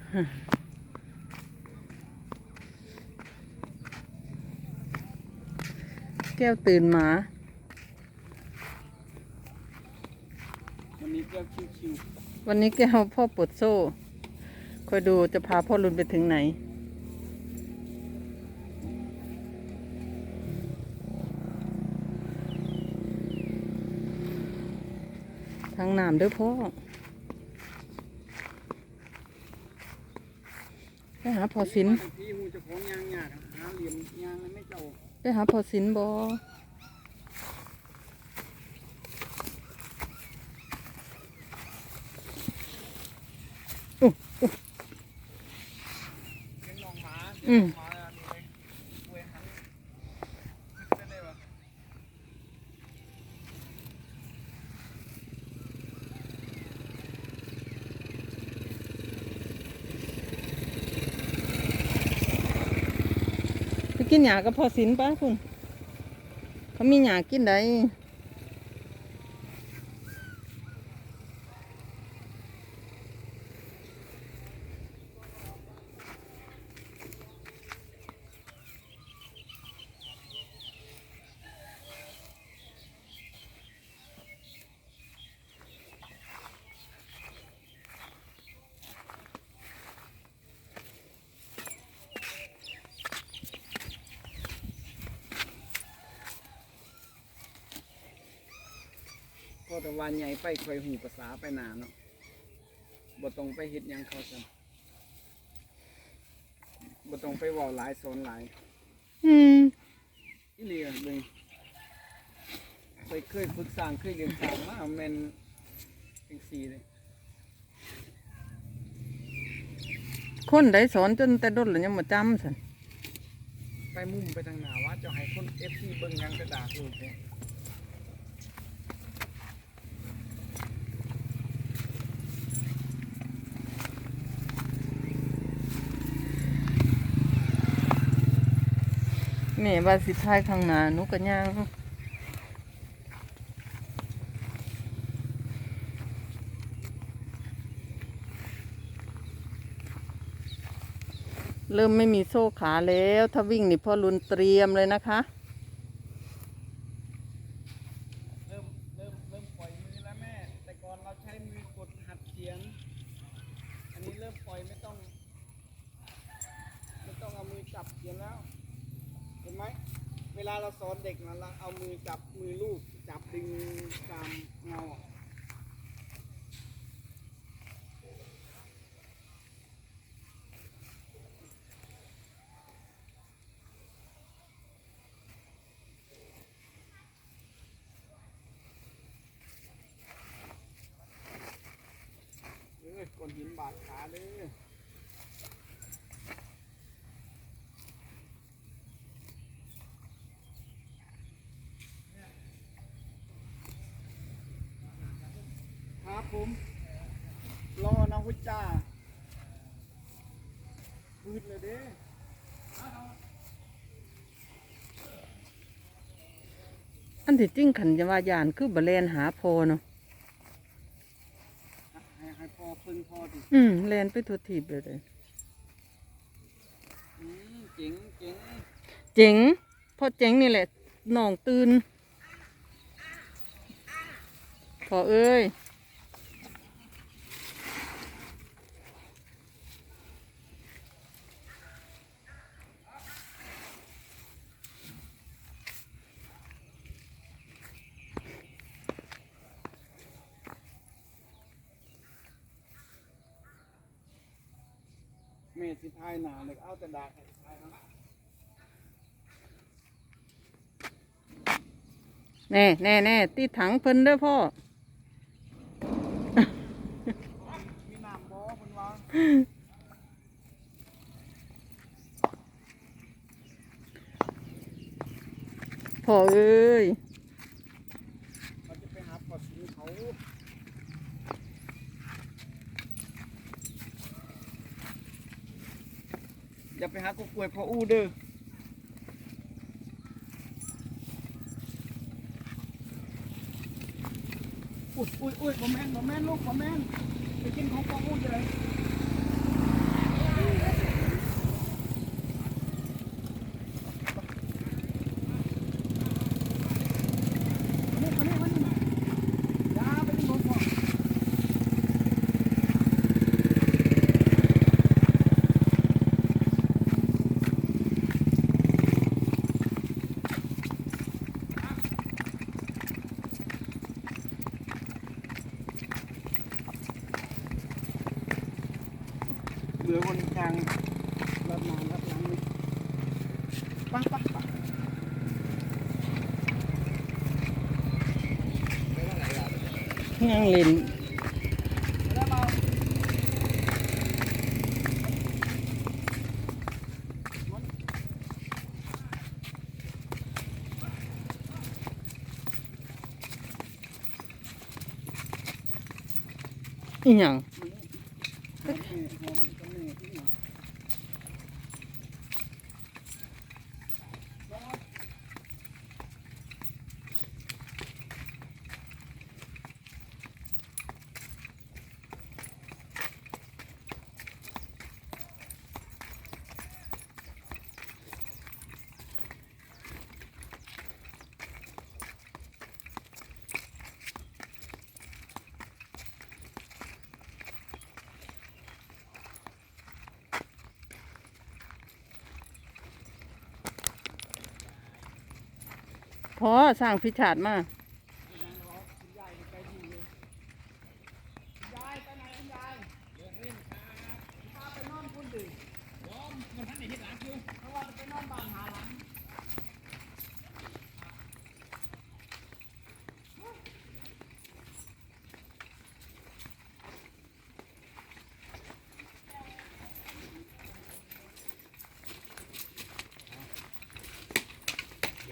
แก้วตื่นหมาวันนี้แก้วชิววันนี้แก้วพ่อปลดโซ่คอยดูจะพาพ่อรุนไปถึงไหนทางน้ำเด้อพ่อไปหาพอสิน พี่มูจะของยางยากหาเหลี่ยมยางไม่เจ้าไปหาพอสินบอเป็นน้องหมา อืมไปกินหยากับพอสินป้าคุณเขามีหยากินได้พอตะวันใหญ่ไปคอยหูภาษาไปนานเนาะบ่ต้องไปเฮ็ดยังเขาซันบ่ต้องไปเว้าหลายสอนหลายอีเหลียเลยเคยฝึกสร้างเคยเรียนสร้างมาแม่นจังซี่เลยคนได้สอนจนแต่ดนแล้วยังมาจำสันไปมุ่งไปทางหน้าว่าจะให้คน FC เบิ่งยังกระดาษลูกเนี่ยแม่ว่าสิท้ายข้างหน้าหนูก็ย่างเริ่มไม่มีโซ่ขาแล้วถ้าวิ่งนี่พ่อรุนเตรียมเลยนะคะเริ่มปล่อยมือแล้วแม่แต่ก่อนเราใช้มือกดหัดเขียนอันนี้เริ่มปล่อยไม่ต้องเอามือจับเขียนแล้วเห็นไหมเวลาเราสอนเด็กนะเราเอามือจับมือลูกจับดึงตามเงาก้อนหินบาดขาเลยครับผมรอน้องพุจ้าพืดเลยเด้อันที่จริงขันจะว่ายานคือบะเลนหาพอเนาะให้พอพึ่งพอดิแลนไปทั่วทีบเลยเจ๋งเจ๋งพอเจ๋งนี่แหละน้องตื่นพอเอ้ยเมสิพายหนาเลยเอาแต่ดาบพายนะแน่ตีถังเพิ่นเด้อพ่อมีน้ำบ่เพิ่นว่าพ่อเอ้ยเราจะไปหาปลาสิงเขาอย่าไปหากกล้วยพออู้เด้ออุ้ยบ่แม่นลูกบ่แม่นไปกินของพออู้เลย เบื่อคนกลางรับน้ำรับน้ำนี่ปังปังปัง ยังเล่น ได้มา อีหยัง หอมกันนี่ที่หน พอสร้างพิชาดมา คุณยายไปอยู่เลยคุณยายไปไหนคุณยายเดินเล่นครับพาไปนอนคุณดิย้อมมันท่านไหนเห็นหลังคือเพราะว่าไปนอนบ้านหาหลัง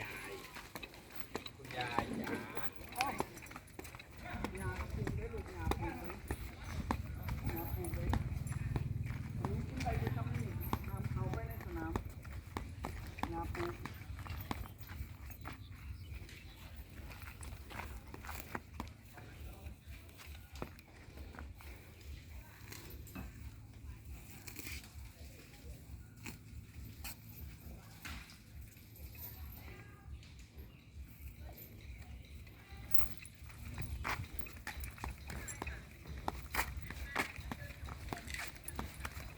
ยายจ๋าหญ้าปลูกได้ลูกหญ้าปลูกเลยหญ้าปลูกเลยอันนี้ขึ้นไปจะทำนี่ทำเขาไปในสนามหญ้าปลูก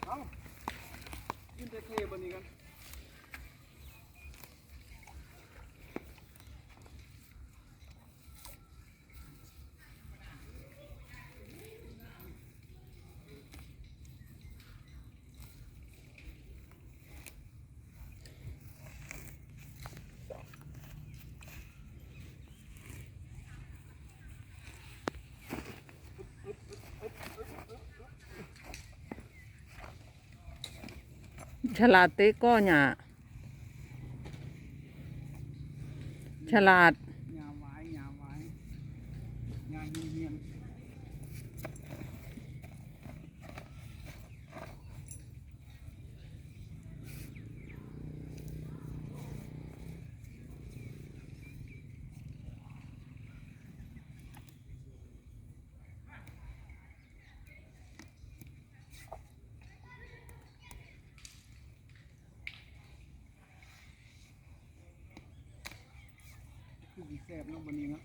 เอ้ายินเท่ๆบนนี้กันฉลาดเต้ก็หยาฉลาด หญ้าไว้หญ้าไว้หญ้าเฮียนคือสิแซ่บเนาะบนนี้เนาะ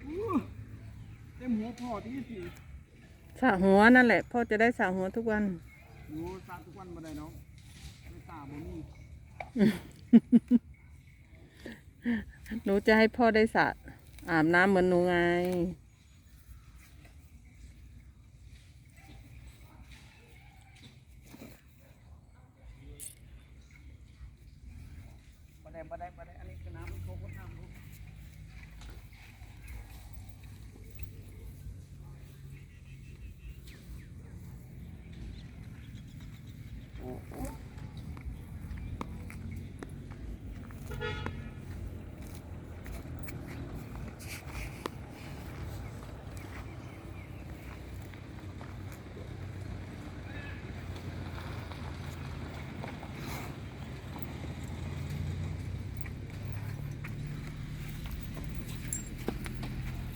อู้เต็มหัวพ่อที่สิ สระหัวนั่นแหละพ่อจะได้สระหัวทุกวัน โอ้สาทุกวันบ่ได้เนาะไม่สาบ่มี หนูจะให้พ่อได้สระอาบน้ำเหมือนหนูไง บ่ได้อันนี้คือน้ำโคกน้ำลูก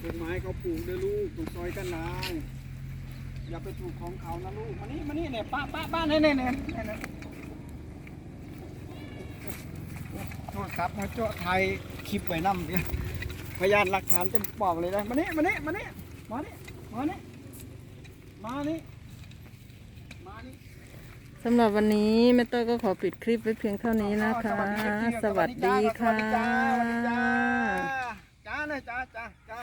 ต้นไม้เขาปลูกด้วยลูกต้องซอยกันนายอย่าไปถูกของเขานะลูกมานี่เนี่ยป้าเนี่ยโทษครับมาเจาะไทยคลิปไว้นำเนี่ยพยานหลักฐานเต็มปอกเลยนะมานี่ สำหรับวันนี้แม่ต้อยก็ขอปิดคลิปไว้เพียงเท่านี้นะคะ สวัสดีค่ะ สวัสดีจ้าจ้าจ้านะจ้าจ้าจ้า